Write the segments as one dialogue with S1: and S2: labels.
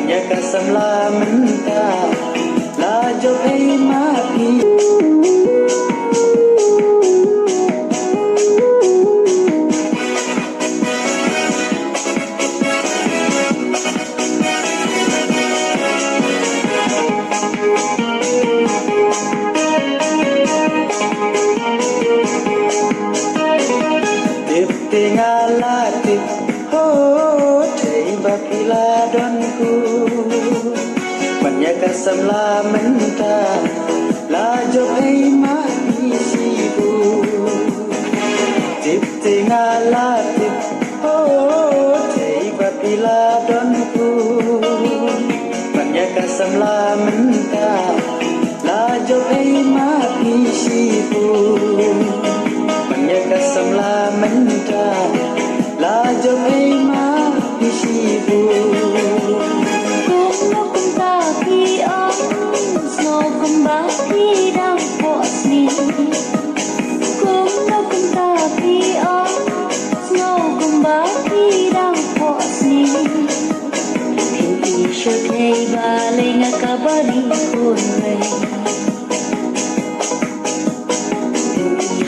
S1: Menyaka samla menta la jo ei mati. Tinggalati ho thei bakila donku Menyaka samla menta la jo ei mati sibu Tinggalati ho thei bakila donku Menyaka samla menta la jo ei mati sibu Menyaka samla menta la jo ei mati sibu
S2: Kung napunta ki ang snow kung bakit ang posni Kung napunta ki ang snow kung bakit ang posni Hindi siya kay baling akabali kunway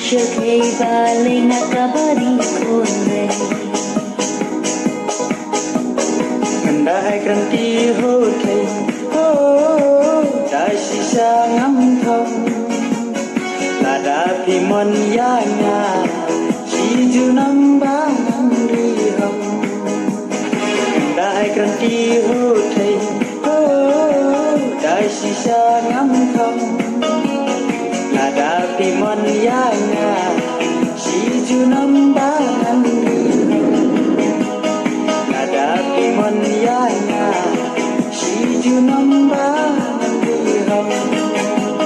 S2: Siya kay baling nakabari kunway
S1: Dai kranti ho thei ho dai si sa ngam thong la da phi mon ya nya si ju nam ba nam ri hom dai kranti ho thei ho dai si sa ngam thong